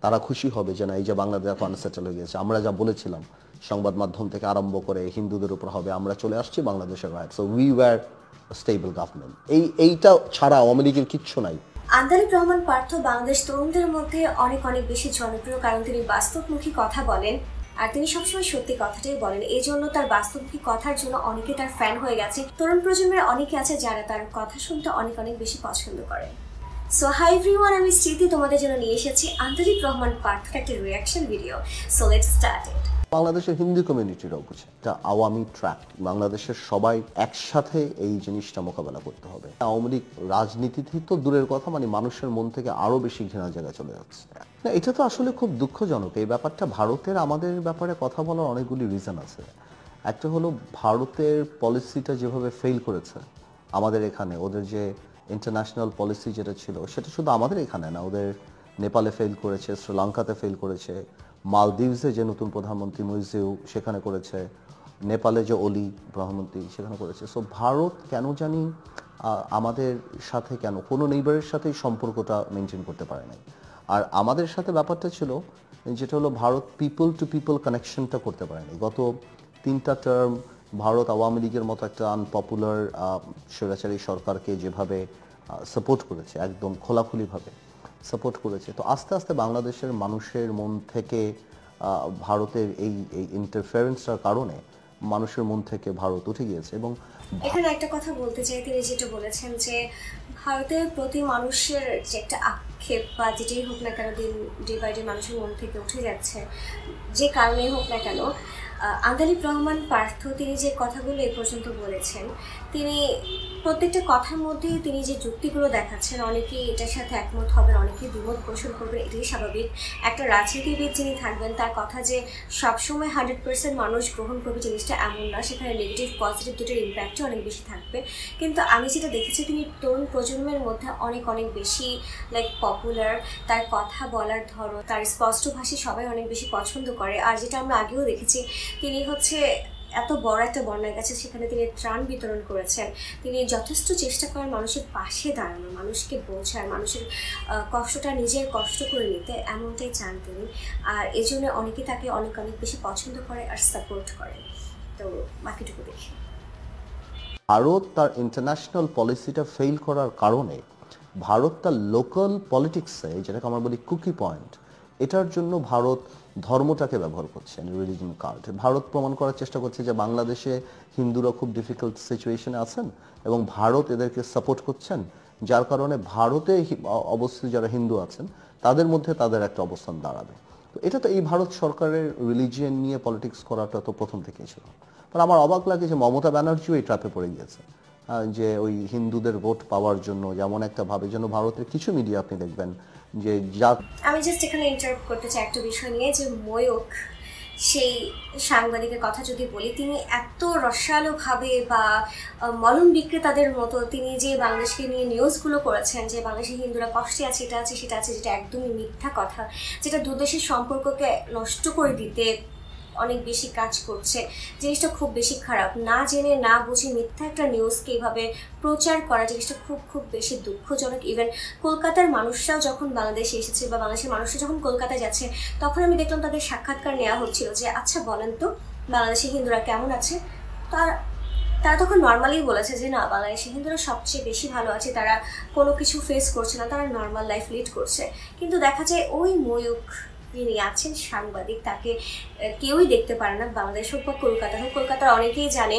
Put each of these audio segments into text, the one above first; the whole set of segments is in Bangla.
তারা খুশি হবে যে না এই যে বাংলাদেশ আনসেটেল হয়ে গেছে, আমরা যা বলেছিলাম সংবাদ মাধ্যম থেকে আরম্ভ করে হিন্দুদের উপর হবে, আমরা চলে আসছি বাংলাদেশের right, so we were stable government. এইটা ছাড়া আওয়ামী লীগের কিচ্ছু নাই। আন্দালিব রহমান পার্থ বাংলাদেশ তরুণদের মধ্যে অনেক অনেক বেশি জনপ্রিয়, কারণ তিনি বাস্তবমুখী কথা বলেন আর তিনি সবসময় সত্যি কথাটাই বলেন। এই জন্য তার বাস্তবমুখী কথার জন্য অনেকে তার ফ্যান হয়ে গেছে। তরুণ প্রজন্মের অনেকে আছে যারা তার কথা শুনতে অনেক অনেক বেশি পছন্দ করে। সো হাই এভরিওয়ান, আমি স্মৃতি তোমাদের জন্য নিয়ে এসেছি আন্দালিব রহমান পার্থের একটা reaction video. So let's start it. বাংলাদেশের হিন্দু কমিউনিটিরাও বুঝে এটা আওয়ামী ট্র্যাপ, বাংলাদেশের সবাই একসাথে এই জিনিসটা মোকাবেলা করতে হবে। আওয়ামী লীগ রাজনীতিতে তো দূরের কথা, মানে মানুষের মন থেকে আরো বেশি ঘৃণা জায়গায় চলে যাচ্ছে। না, এটা তো আসলে খুব দুঃখজনক। এই ব্যাপারটা ভারতের আমাদের ব্যাপারে কথা বলার অনেকগুলি রিজন আছে। একটা হলো ভারতের পলিসিটা যেভাবে ফেল করেছে আমাদের এখানে, ওদের যে ইন্টারন্যাশনাল পলিসি যেটা ছিল সেটা শুধু আমাদের এখানে না, ওদের নেপালে ফেল করেছে, শ্রীলঙ্কাতে ফেল করেছে, মালদ্বীপসে যে নতুন প্রধানমন্ত্রী মুইজিউ সেখানে করেছে, নেপালে যে ওলি প্রধানমন্ত্রী সেখানে করেছে। সো ভারত কেন জানি আমাদের সাথে কেন কোনো নেইবারের সাথেই সম্পর্কটা মেনটেন করতে পারে নাই। আর আমাদের সাথে ব্যাপারটা ছিল যেটা হলো ভারত পিপল টু পিপল কানেকশনটা করতে পারেনি। গত 3টা টার্ম ভারত আওয়ামী লীগের মতো একটা আনপপুলার স্বৈরাচারী সরকারকে যেভাবে সাপোর্ট করেছে, একদম খোলাখুলিভাবে সাপোর্ট করেছে, তো আস্তে আস্তে বাংলাদেশের মানুষের মন থেকে ভারতের এই ইন্টারফারেন্সটার কারণে মানুষের মন থেকে ভারত উঠে গিয়েছে। এবং এখানে একটা কথা বলতে চাই, তিনি যেটা বলেছেন যে ভারতের প্রতি মানুষের যে একটা আক্ষেপ বা যেটাই হোক না কেন দিন ডে বাই ডে মানুষের মন থেকে উঠে যাচ্ছে, যে কারণেই হোক না কেন, আন্দালিব রহমান পার্থ তিনি যে কথাগুলো এ পর্যন্ত বলেছেন, তিনি প্রত্যেকটা কথার মধ্যে তিনি যে যুক্তিগুলো দেখাচ্ছেন, অনেকেই এটার সাথে একমত হবেন, অনেকেই দ্বিমত পোষণ করবেন, এটাই স্বাভাবিক। একটা রাজনীতিবিদ যিনি থাকবেন তার কথা যে সবসময় 100% মানুষ গ্রহণ করবে জিনিসটা এমন না, সেখানে নেগেটিভ পজিটিভ দুটোর ইম্প্যাক্টও অনেক বেশি থাকবে। কিন্তু আমি যেটা দেখেছি তিনি তরুণ প্রজন্মের মধ্যে অনেক অনেক বেশি পপুলার, তার কথা বলার ধরন, তার স্পষ্টভাষী সবাই অনেক বেশি পছন্দ করে। আর যেটা আমরা আগেও দেখেছি, তিনি হচ্ছে এত বড় একটা বন্যার কাছে সেখানে তিনি ত্রাণ বিতরণ করেছেন, তিনি যথেষ্ট চেষ্টা করেন মানুষের পাশে দাঁড়ানো, মানুষকে বোঝার, মানুষের কষ্টটা নিজের কষ্ট করে নিতে, এমনটাই চান তিনি। আর এই জন্য অনেকে তাকে অনেক অনেক বেশি পছন্দ করে আর সাপোর্ট করে। তো বাকিটুকু দেখি। ভারত তার ইন্টারন্যাশনাল পলিসিটা ফেল করার কারণে ভারত তার লোকাল পলিটিক্সে, যেটাকে আমরা বলি কুকি পয়েন্ট, এটার জন্য ভারত ধর্মটাকে ব্যবহার করছে, রিলিজিয়ন কার্ড। ভারত প্রমাণ করার চেষ্টা করছে যে বাংলাদেশে হিন্দুরা খুব ডিফিকাল্ট সিচুয়েশনে আছেন এবং ভারত এদেরকে সাপোর্ট করছেন, যার কারণে ভারতে অবস্থিত যারা হিন্দু আছেন তাদের মধ্যে তাদের একটা অবস্থান দাঁড়াবে। তো এটা তো এই ভারত সরকারের রিলিজিয়ন নিয়ে পলিটিক্স করাটা তো প্রথম থেকেই ছিল। আমার অবাক লাগে যে মমতা ব্যানার্জিও এই ট্র্যাপে পড়ে গিয়েছে, যে ওই হিন্দুদের ভোট পাওয়ার জন্য যেমন একটা ভাবে, যেন ভারতের কিছু মিডিয়া আপনি দেখবেন যে যা। আমি জাস্ট এখানে ইন্টারাপ্ট করতে চাই একটা বিষয় নিয়ে, যে ময়ূক সেই সাংবাদিকের কথা যদি বলি, তিনি এত রসালোভাবে বা মলম বিক্রেতাদের মতো তিনি যে বাংলাদেশকে নিয়ে নিউজগুলো করেছেন যে বাংলাদেশের হিন্দুরা কষ্টে আছে, এটা আছে সেটা আছে, যেটা একদমই মিথ্যা কথা, যেটা দুদেশের সম্পর্ককে নষ্ট করে দিতে অনেক বেশি কাজ করছে। জিনিসটা খুব বেশি খারাপ। না জেনে না বুঝে মিথ্যা একটা নিউজকে এইভাবে প্রচার করা, জিনিসটা খুব খুব বেশি দুঃখজনক। ইভেন কলকাতার মানুষরাও যখন বাংলাদেশে এসেছে বা বাংলাদেশের মানুষরা যখন কলকাতায় যাচ্ছে, তখন আমি দেখলাম তাদের সাক্ষাৎকার নেওয়া হচ্ছিল যে আচ্ছা বলেন তো বাংলাদেশের হিন্দুরা কেমন আছে। তারা তখন নর্মালি বলেছে যে না, বাংলাদেশের হিন্দুরা সবচেয়ে বেশি ভালো আছে, তারা কোনো কিছু ফেস করছে না, তারা নর্মাল লাইফ লিড করছে। কিন্তু দেখা যায় ওই ময়ূক যিনি আছেন সাংবাদিক, তাকে কেউই দেখতে পারে না, বাংলাদেশ হোক বা কলকাতা হোক। কলকাতার অনেকেই জানে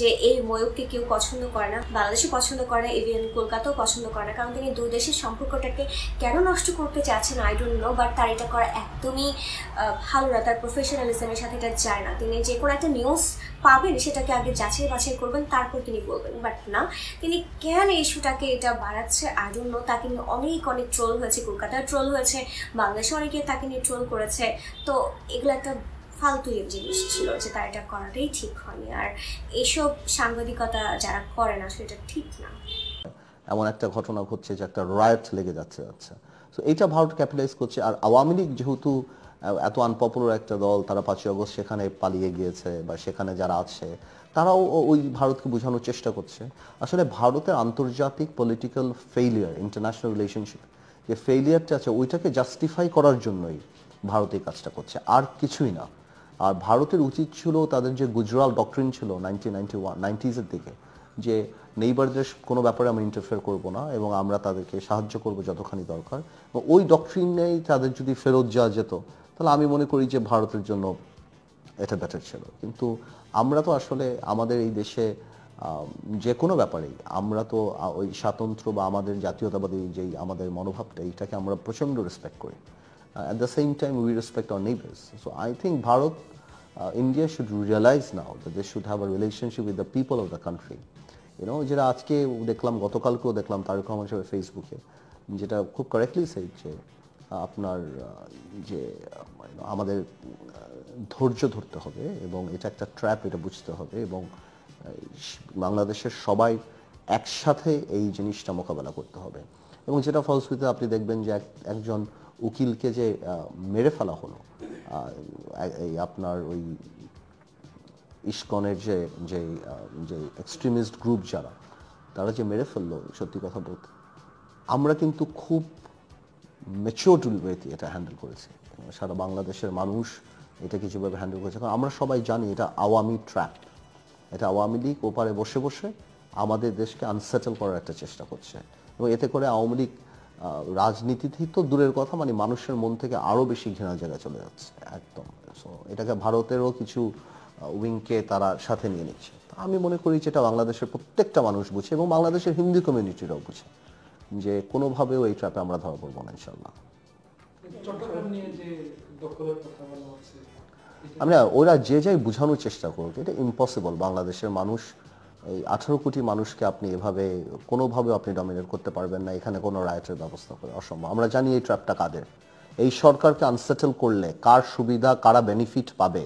যে এই ময়ূককে কেউ পছন্দ করে না, বাংলাদেশও পছন্দ করে না, ইভেন কলকাতাও পছন্দ করে না, কারণ তিনি দুই দেশের সম্পর্কটাকে কেন নষ্ট করতে চাচ্ছেন আই ডোন্ট নো, বাট তার এটা করা একদমই ভালো না, তার প্রফেশনালিজমের সাথে এটা যায় না। তিনি যে কোনো একটা নিউজ পাবেন সেটাকে আগে যাচাই বাছাই করবেন, তারপর তিনি বলবেন, বাট না, তিনি কেন ইস্যুটাকে এটা বাড়াচ্ছে আই ডোন্ট নো। তাকে নিয়ে অনেক অনেক ট্রোল হয়েছে, কলকাতায় ট্রোল হয়েছে, বাংলাদেশে অনেকে তাকে নিয়ে ট্রোল করেছে। তো এগুলো একটা ফালতু জিনিস ছিল, যে তার এটা করাটাই ঠিক হয়নি। আর এইসব সাংবাদিকতা যারা করে না সেটা ঠিক না। এমন একটা ঘটনা ঘটছে যে একটা রায়ট লেগে যাচ্ছে। তো এটা ভারত ক্যাপিটালাইজ করছে। আর আওয়ামী লীগ যেহেতু এত আনপপুলার একটা দল, তারা 5ই আগস্ট সেখানে পালিয়ে গিয়েছে বা সেখানে যারা আছে তারাও ওই ভারতকে বোঝানোর চেষ্টা করছে। আসলে ভারতের আন্তর্জাতিক পলিটিক্যাল ফেইলিয়ার, ইন্টারন্যাশনাল রিলেশনশিপ, যে ফেইলিয়ারটা আছে ওইটাকে জাস্টিফাই করার জন্যই ভারত এই কাজটা করছে, আর কিছুই না। আর ভারতের উচিত ছিল তাদের যে গুজরাল ডক্ট্রিন ছিল 1990s-এর দিকে, যে নেইবারদের কোনো ব্যাপারে আমরা ইন্টারফেয়ার করব না এবং আমরা তাদেরকে সাহায্য করব যতখানি দরকার, এবং ওই ডক্ট্রিনেই তাদের যদি ফেরত যাওয়া যেত তাহলে আমি মনে করি যে ভারতের জন্য এটা বেটার ছিল। কিন্তু আমরা তো আসলে আমাদের এই দেশে যে কোনো ব্যাপারেই আমরা তো ওই স্বাতন্ত্র্য বা আমাদের জাতীয়তাবাদী যেই আমাদের মনোভাবটা, এইটাকে আমরা প্রচণ্ড রেসপেক্ট করি। At the same time, we respect our neighbors. So I think Bharat, India should realize now that they should have a relationship with the people of the country. যেটা আজকে দেখলাম, গতকালকেও দেখলাম তারেক রহমান সাহেবের ফেসবুকে, যেটা খুব কারেক্টলি সেড যে আপনার যে আমাদের ধৈর্য ধরতে হবে এবং এটা একটা ট্র্যাপ, এটা বুঝতে হবে, এবং বাংলাদেশের সবাই একসাথে এই জিনিসটা মোকাবেলা করতে হবে। এবং যেটা ফলশ্রুতিতে আপনি দেখবেন যে একজন উকিলকে যে মেরে ফেলা হলো, এই আপনার ওই ইসকনের যে যে যে এক্সট্রিমিস্ট গ্রুপ যারা, তারা যে মেরে ফেললো, সত্যি কথা বলতে আমরা কিন্তু খুব ম্যাচিওরড ওয়েতে এটা হ্যান্ডেল করেছি। সারা বাংলাদেশের মানুষ এটাকে যেভাবে হ্যান্ডেল করেছে, কারণ আমরা সবাই জানি এটা আওয়ামী ট্র্যাপ, এটা আওয়ামী লীগ ওপারে বসে বসে আমাদের দেশকে আনসেটেল করার একটা চেষ্টা করছে, এবং এতে করে আওয়ামী লীগ রাজনীতিতেই তো দূরের কথা, মানে মানুষের মন থেকে আরও বেশি ঘৃণা জায়গায় চলে যাচ্ছে একদম। সো এটাকে ভারতেরও কিছু উইংকে তারা সাথে নিয়ে নিচ্ছে। আমি মনে করি যেটা বাংলাদেশের প্রত্যেকটা মানুষ বুঝে এবং বাংলাদেশের হিন্দু কমিউনিটিরাও বুঝে যে কোনোভাবেও এই ট্র্যাপে আমরা ধরা পড়বো না ইনশাল্লাহ। আমরা ওরা যে যাই বোঝানোর চেষ্টা করুক, এটা ইম্পসিবল। বাংলাদেশের মানুষ, এই 18 কোটি মানুষকে আপনি এভাবে কোনোভাবে আপনি ডমিনেট করতে পারবেন না, এখানে কোনো রাইটের ব্যবস্থা করে অসম্ভব। আমরা জানি এই ট্র্যাপটা কাদের, এই সরকারকে আনসেটেল করলে কার সুবিধা, কারা বেনিফিট পাবে,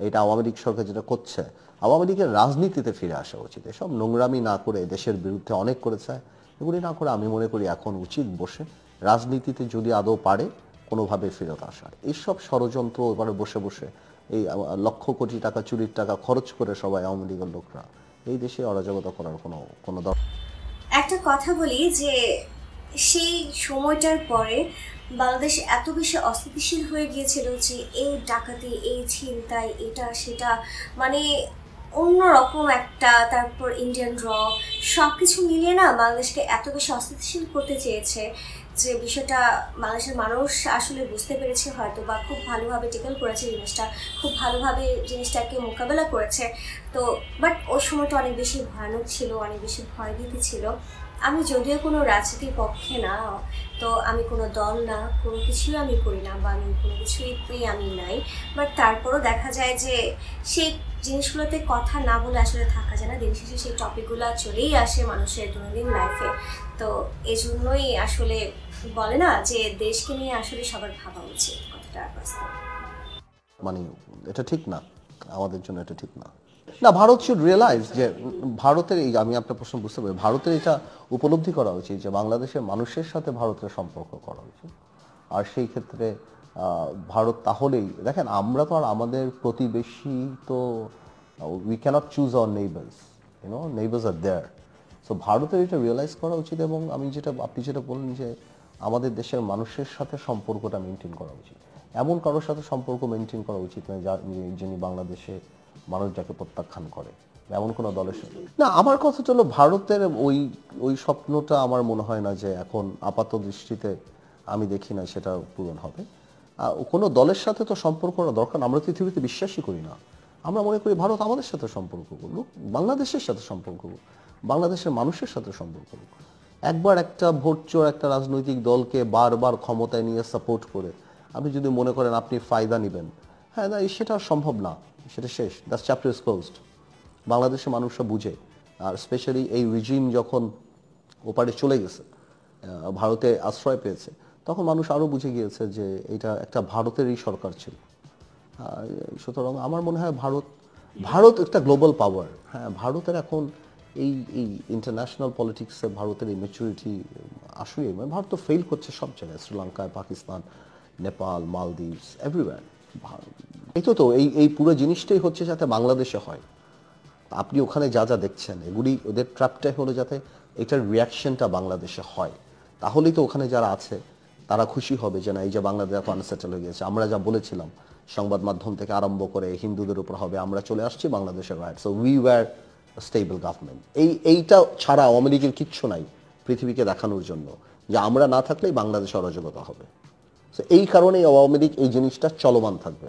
এটা আওয়ামী লীগ সরকার যেটা করছে। আওয়ামী লীগের রাজনীতিতে ফিরে আসা উচিত, এসব নোংরামি না করে, দেশের বিরুদ্ধে অনেক করেছে, এগুলি না করে আমি মনে করি এখন উচিত বসে রাজনীতিতে যদি আদৌ পারে কোনোভাবে ফেরত আসা। এইসব ষড়যন্ত্র এবারে বসে বসে এই লক্ষ কোটি টাকা চুরির টাকা খরচ করে সবাই আওয়ামী লীগের লোকরা এই দেশে অরাজকতা করার কোনো দরকার। একটা কথা বলি যে সেই সময়টার পরে বাংলাদেশ এত বেশি অস্থিতিশীল হয়ে গিয়েছিল যে এই ডাকাতি, এই ছিনতাই, এটা সেটা, মানে অন্যরকম একটা, তারপর ইন্ডিয়ান র, সব কিছু মিলিয়ে না বাংলাদেশকে এত বেশি অস্থিতিশীল করতে চেয়েছে যে বিষয়টা বাংলাদেশের মানুষ আসলে বুঝতে পেরেছে হয়তো, বা খুব ভালোভাবে টেকেল করেছে জিনিসটা, খুব ভালোভাবে জিনিসটাকে মোকাবেলা করেছে। তো বাট ওই সময়টা অনেক বেশি ভয়ানক ছিল, অনেক বেশি ভয়ভীতি ছিল। আমি যদিও কোনো রাজনীতির পক্ষে না, তো আমি কোনো দল না, কোনো কিছুই আমি করি না, বা আমি কোনো কিছুই আমি নাই, বাট তারপরও দেখা যায় যে সেই জিনিসগুলোতে কথা না বলে আসলে থাকা যায় না। দিন শেষে সেই টপিকগুলো চলেই আসে মানুষের দৈনন্দিন লাইফে। তো এই জন্যই আসলে বলে না যে দেশকে নিয়ে আসলে সবার ভাবা উচিত কথাটা বাস্তব। মানে এটা ঠিক না, আমাদের জন্য এটা ঠিক না। না, ভারত শুড রিয়েলাইজ যে ভারতের এই, আমি আপনার প্রশ্ন বুঝতে পারি, ভারতের এটা উপলব্ধি করা উচিত যে বাংলাদেশের মানুষের সাথে ভারতের সম্পর্ক করা উচিত। আর সেই ক্ষেত্রে ভারত তাহলেই, দেখেন আমরা তো আর আমাদের প্রতিবেশী তো, we can't choose our neighbours, neighbours are there. So ভারতের এটা রিয়েলাইজ করা উচিত, এবং আপনি যেটা বললেন যে আমাদের দেশের মানুষের সাথে সম্পর্কটা মেনটেন করা উচিত। এমন কারোর সাথে সম্পর্ক মেনটেন করা উচিত নয় যিনি বাংলাদেশে মানুষ যাকে প্রত্যাখ্যান করে, এমন কোনো দলের সাথে না। আমার কথা হলো ভারতের ওই স্বপ্নটা আমার মনে হয় না যে এখন আপাত দৃষ্টিতে আমি দেখি না সেটা পূরণ হবে। কোনো দলের সাথে তো সম্পর্ক করা দরকার, আমরা পৃথিবীতে বিশ্বাসই করি না। আমরা মনে করি ভারত আমাদের সাথে সম্পর্ক করুক, বাংলাদেশের সাথে সম্পর্ক করুক, বাংলাদেশের মানুষের সাথে সম্পর্ক করুক। একবার একটা ভোট চোর একটা রাজনৈতিক দলকে বারবার ক্ষমতায় নিয়ে সাপোর্ট করে আপনি যদি মনে করেন আপনি ফায়দা নেবেন, হ্যাঁ না, সেটা সম্ভব না, সেটা শেষ, দ্যাট চ্যাপ্টার ইজ ক্লোজড। বাংলাদেশের মানুষরা বুঝে, আর স্পেশালি এই রিজিম যখন ওপারে চলে গেছে, ভারতে আশ্রয় পেয়েছে, তখন মানুষ আরও বুঝে গিয়েছে যে এটা একটা ভারতেরই সরকার ছিল। সুতরাং আমার মনে হয় ভারত একটা গ্লোবাল পাওয়ার। হ্যাঁ, ভারতের এখন এই ইন্টারন্যাশনাল পলিটিক্সে ভারতের এই ম্যাচুরিটি আসলে, মানে ভারত তো ফেল করছে সব জায়গায়, শ্রীলঙ্কায়, পাকিস্তান, নেপাল, মালদ্বীপস, এভরিওয়্যার। এই তো এই পুরো জিনিসটাই হচ্ছে যাতে বাংলাদেশে হয়। আপনি ওখানে যা যা দেখছেন এগুলি ওদের ট্র্যাপটাই হলো যাতে এটার রিয়াকশনটা বাংলাদেশে হয়, তাহলেই তো ওখানে যারা আছে তারা খুশি হবে যে না, এই যে বাংলাদেশ এত আনসেটেল হয়ে গেছে, আমরা যা বলেছিলাম সংবাদ মাধ্যম থেকে আরম্ভ করে হিন্দুদের উপর হবে, আমরা চলে আসছি বাংলাদেশের right, so we were stable government. এইটা ছাড়া আওয়ামী লীগের কিচ্ছু নাই পৃথিবীকে দেখানোর জন্য যে আমরা না থাকলেই বাংলাদেশে অরাজকতা হবে। তো এই কারণেই আওয়ামী লীগ এই জিনিসটা চলমান থাকবে।